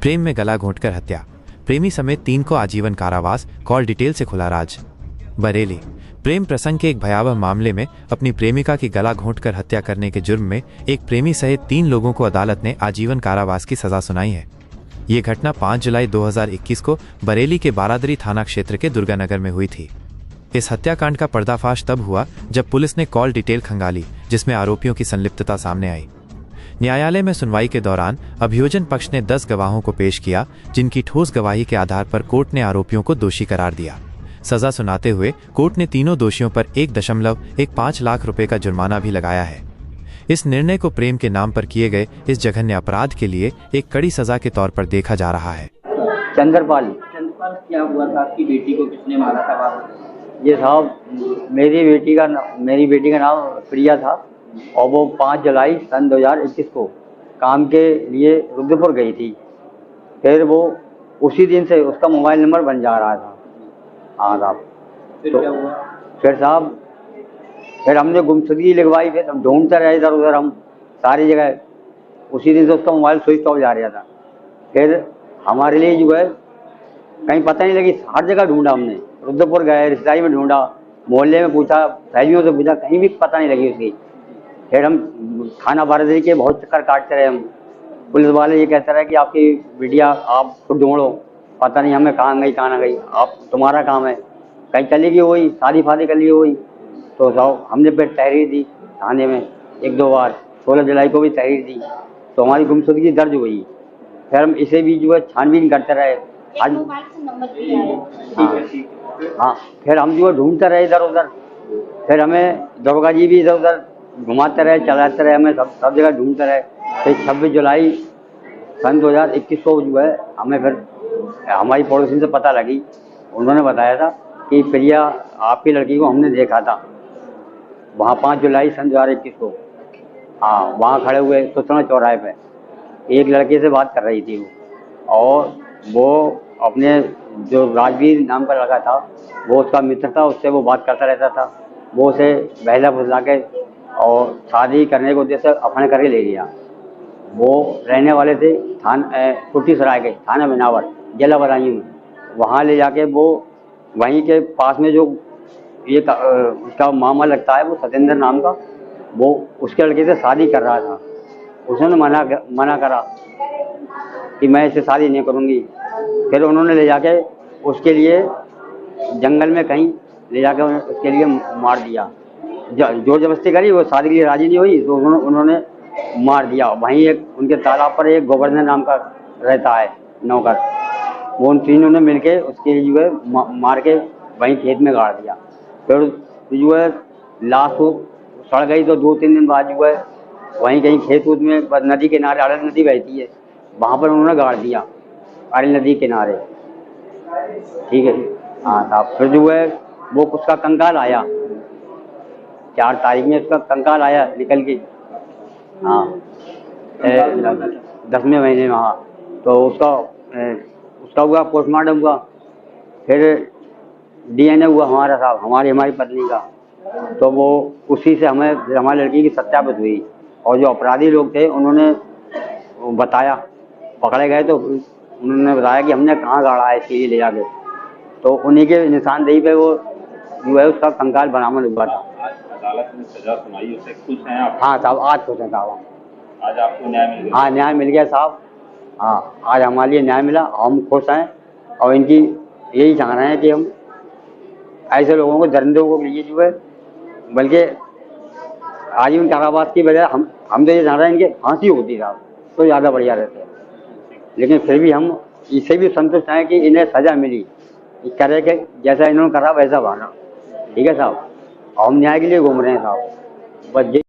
प्रेम में गला घोंटकर हत्या, प्रेमी समेत 3 को आजीवन कारावास, कॉल डिटेल से खुला राज। बरेली, प्रेम प्रसंग के एक भयावह मामले में अपनी प्रेमिका की गला घोंटकर हत्या करने के जुर्म में एक प्रेमी सहित 3 लोगों को अदालत ने आजीवन कारावास की सजा सुनाई है। ये घटना 5 जुलाई 2021 को बरेली के बारादरी थाना क्षेत्र के दुर्गानगर में हुई थी। इस हत्याकांड का पर्दाफाश तब हुआ जब पुलिस ने कॉल डिटेल खंगाली, जिसमें आरोपियों की संलिप्तता सामने आई। न्यायालय में सुनवाई के दौरान अभियोजन पक्ष ने 10 गवाहों को पेश किया, जिनकी ठोस गवाही के आधार पर कोर्ट ने आरोपियों को दोषी करार दिया। सजा सुनाते हुए कोर्ट ने तीनों दोषियों पर 1.15 लाख रुपए का जुर्माना भी लगाया है। इस निर्णय को प्रेम के नाम पर किए गए इस जघन्य अपराध के लिए एक कड़ी सजा के तौर पर देखा जा रहा है। चंद्रपाल, क्या हुआ था? आपकी बेटी को किसने मारा था वहाँ? ये साहब मेरी बेटी का नाम प्रिया था और वो 5 जुलाई सन 2021 को काम के लिए रुद्रपुर गई थी। फिर वो उसी दिन से उसका मोबाइल नंबर बन जा रहा था। हाँ साहब। फिर क्या हुआ? फिर हमने गुमशुदगी लिखवाई। फिर हम ढूंढते रहे इधर उधर, हम सारी जगह। उसी दिन से उसका मोबाइल स्विच ऑफ जा रहा था। फिर हमारे लिए जो है कहीं पता नहीं लगी, हर जगह ढूंढा हमने। रुद्रपुर गए, रिश्तेदारी में ढूंढा, मोहल्ले में पूछा, सहेलियों से पूछा, कहीं भी पता नहीं लगी उसकी। फिर हम थाना बारादरी के बहुत चक्कर काटते रहे। हम पुलिस वाले ये कहते रहे कि आपकी बिटिया आप खुद ढूंढो, पता नहीं हमें कहाँ ना गई, आप तुम्हारा काम है। कहीं चली गई वही, शादी फादी कर ली वही। तो साहब हमने फिर तहरीर दी थाने में 1-2 बार। 16 जुलाई को भी तहरीर दी, तो हमारी गुमशुदगी दर्ज हुई। फिर हम इसे भी जो है छानबीन करते रहे। आज हाँ, फिर हम जो है ढूंढते रहे इधर उधर। फिर हमें दरोगा जी भी इधर उधर घुमाते रहे, चलाते रहे, हमें सब जगह ढूंढते रहे। फिर 26 जुलाई सन 2021 को जो है हमें फिर हमारी पड़ोसी से पता लगी। उन्होंने बताया था कि प्रिया आपकी लड़की को हमने देखा था वहाँ 5 जुलाई सन 2021 को। हाँ, वहाँ खड़े हुए सुसना चौराहे पे एक लड़के से बात कर रही थी वो, और वो अपने जो राजवीर नाम का लड़का था वो उसका मित्र था, उससे वो बात करता रहता था। वो उसे बहला फुसला के और शादी करने को उद्देश्य अपने करके ले लिया। वो रहने वाले थे कुट्टी सराय के थाना बिनावर जिला बदायूं में। वहाँ ले जाके वो वहीं के पास में जो ये उसका मामा लगता है, वो सत्येंद्र नाम का, वो उसके लड़के से शादी कर रहा था। उसने मना करा कि मैं इससे शादी नहीं करूँगी। फिर उन्होंने ले जाके उसके लिए जंगल में कहीं ले जाके उसके लिए मार दिया। जोर जबरदस्ती करी, वो शादी के लिए राजी नहीं हुई, तो उन्होंने मार दिया। वहीं एक उनके तालाब पर एक गोवर्धन नाम का रहता है नौकर, वो उन तीनों ने मिलके उसके लिए जो है मार के वहीं खेत में गाड़ दिया। फिर जो है लाश को सड़ गई, तो 2-3 दिन बाद जो है वहीं कहीं खेत उत में नदी किनारे, अड़ल नदी बहती है, वहाँ पर उन्होंने गाड़ दिया, अड़ल नदी किनारे। ठीक है। हाँ साहब। फिर जो है वो उसका कंकाल आया 4 तारीख में, उसका कंकाल आया निकल के। हाँ, 10वें महीने में। हाँ, तो उसका हुआ पोस्टमार्टम हुआ। फिर DNA हुआ हमारा साहब, हमारी पत्नी का। तो वो उसी से हमारी लड़की की सत्यापित हुई। और जो अपराधी लोग थे उन्होंने बताया, पकड़े गए तो उन्होंने बताया कि हमने कहाँ गाड़ा है इसके लिए ले जाके। तो उन्हीं के निशानदेही पे वो जो है उसका कंकाल बरामद हुआ था। अदालत ने सजा सुनाई, उससे खुश हैं आप? हाँ साहब, आज खुश हैं साहब। आज आपको न्याय मिल गया? हाँ, न्याय मिल गया साहब। हाँ, आज हमारे लिए न्याय मिला, हम खुश हैं। और इनकी यही चाह रहे हैं कि हम ऐसे लोगों को, दरिंदों को लिए जो है, बल्कि आजीवन कारावास की बजाय हम तो ये चाह रहे हैं इनकी फांसी होती साहब तो ज़्यादा बढ़िया रहते हैं। लेकिन फिर भी हम इससे भी संतुष्ट हैं कि इन्हें सज़ा मिली, करे कि जैसा इन्होंने करा वैसा भागा। ठीक है साहब, हम न्याय के लिए घूम रहे हैं साहब। बस ये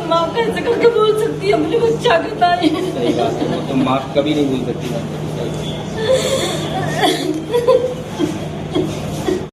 माँ कैसे करके बोल सकती है अपने बच्चा के बारे में? तो माँ कभी नहीं बोल सकती।